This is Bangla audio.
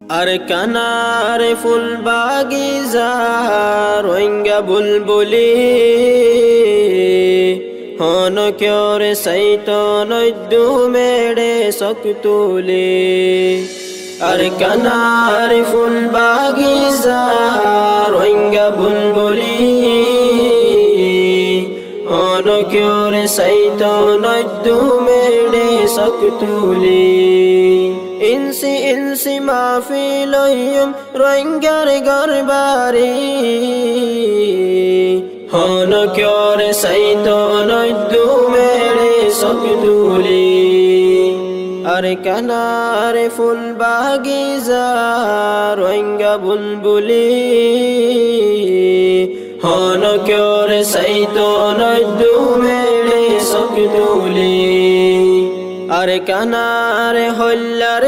আর কানার ফুল বাগিজা রোহিঙ্গা বুলবুলি হন ক্যরে সাইত নদ্দু মেড়ে সকতুলি আর কানার ফুল বাগিজা রোহিঙ্গা বুলবুলি হন ক্যরে সাইত নদ্দু মেড়ে সকতুলি ইনসি ইনসি মাহফিলয়ুম রোহিঙ্গার গরবারি হন ক্যরে সাইত নদ্দু মেড়ে সকতুলি আর কানার ফুল বাগিজা রোহিঙ্গা বুলবুলি হন ক্যরে সাইত নদ্দু মেড়ে সকতুলি আর কানার হল্লার